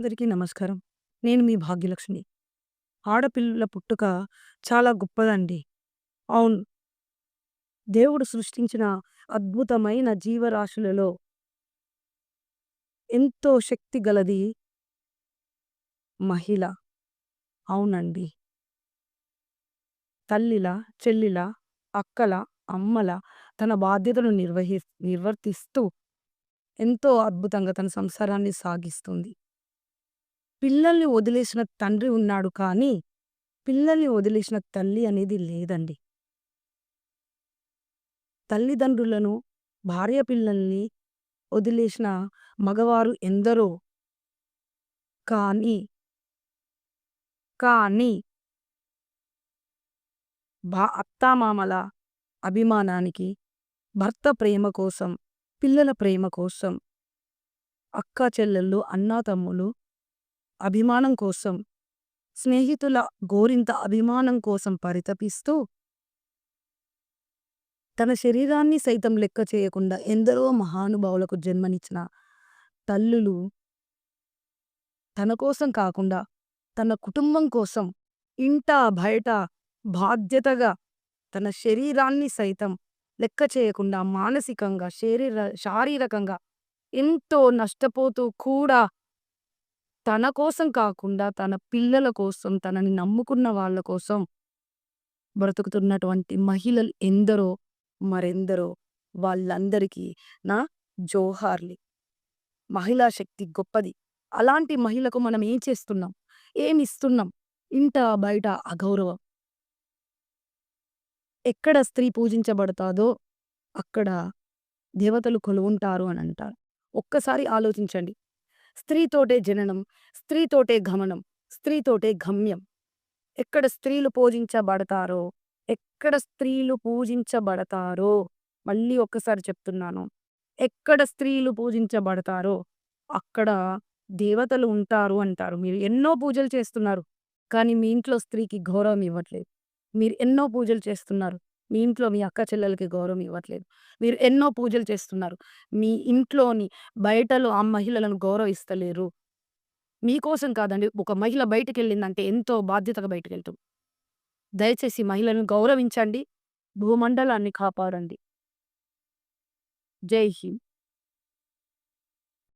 అందరికీ నమస్కారం. నేను మీ భాగ్యలక్ష్మి. ఆడపిల్లల పుట్టుక చాలా గొప్పదండి. అవును. దేవుడు సృష్టించిన అద్భుతమైన జీవరాశులలో ఎంతో శక్తి గలది మహిళ. అవునండి. తల్లిలా, చెల్లిలా, అక్కలా, అమ్మలా తన బాధ్యతను నిర్వర్తిస్తూ ఎంతో అద్భుతంగా తన సంసారాన్ని సాగిస్తుంది. పిల్లల్ని వదిలేసిన తండ్రి ఉన్నాడు కానీ, పిల్లల్ని వదిలేసిన తల్లి అనేది లేదండి. తల్లిదండ్రులను, భార్య పిల్లల్ని వదిలేసిన మగవారు ఎందరో. కానీ, కానీ అత్తామామల అభిమానానికి, భర్త ప్రేమ కోసం, పిల్లల ప్రేమ కోసం, అక్కా చెల్లెళ్ళు, అన్నాతమ్ములు అభిమానం కోసం, స్నేహితుల గోరింత అభిమానం కోసం పరితపిస్తూ, తన శరీరాన్ని సైతం లెక్క చేయకుండా ఎందరో మహానుభావులకు జన్మనిచ్చిన తల్లులు తన కోసం కాకుండా, తన కుటుంబం కోసం ఇంటా బయట బాధ్యతగా తన శరీరాన్ని సైతం లెక్క చేయకుండా మానసికంగా, శారీరకంగా ఎంతో నష్టపోతూ కూడా తన కోసం కాకుండా, తన పిల్లల కోసం, తనని నమ్ముకున్న వాళ్ళ కోసం బ్రతుకుతున్నటువంటి మహిళలు ఎందరో, మరెందరో వాళ్ళందరికీ నా జోహార్లు. మహిళా శక్తి గొప్పది. అలాంటి మహిళకు మనం ఏం చేస్తున్నాం? ఏమిస్తున్నాం? ఇంట బయట అగౌరవం. ఎక్కడ స్త్రీ పూజించబడతాదో అక్కడ దేవతలు కొలువుంటారు అని అంటారు. ఒక్కసారి ఆలోచించండి. స్త్రీతోటే జననం, స్త్రీతోటే గమనం, స్త్రీతోటే గమ్యం. ఎక్కడ స్త్రీలు పూజించబడతారో, ఎక్కడ స్త్రీలు పూజించబడతారో, మళ్ళీ ఒక్కసారి చెప్తున్నాను. ఎక్కడ స్త్రీలు పూజించబడతారో అక్కడ దేవతలు ఉంటారు అంటారు. మీరు ఎన్నో పూజలు చేస్తున్నారు. కానీ మీ ఇంట్లో స్త్రీకి గౌరవం ఇవ్వట్లేదు. మీరు ఎన్నో పూజలు చేస్తున్నారు. మీ ఇంట్లో మీ అక్క చెల్లెలకి గౌరవం ఇవ్వట్లేదు. మీరు ఎన్నో పూజలు చేస్తున్నారు. మీ ఇంట్లోని బయటలో ఆ మహిళలను గౌరవిస్తలేరు. మీకోసం కాదండి. ఒక మహిళ బయటికెళ్ళిందంటే ఎంతో బాధ్యతగా బయటికెళ్తుంది. దయచేసి మహిళలను గౌరవించండి. భూమండలాన్ని కాపాడండి. జై హింద్.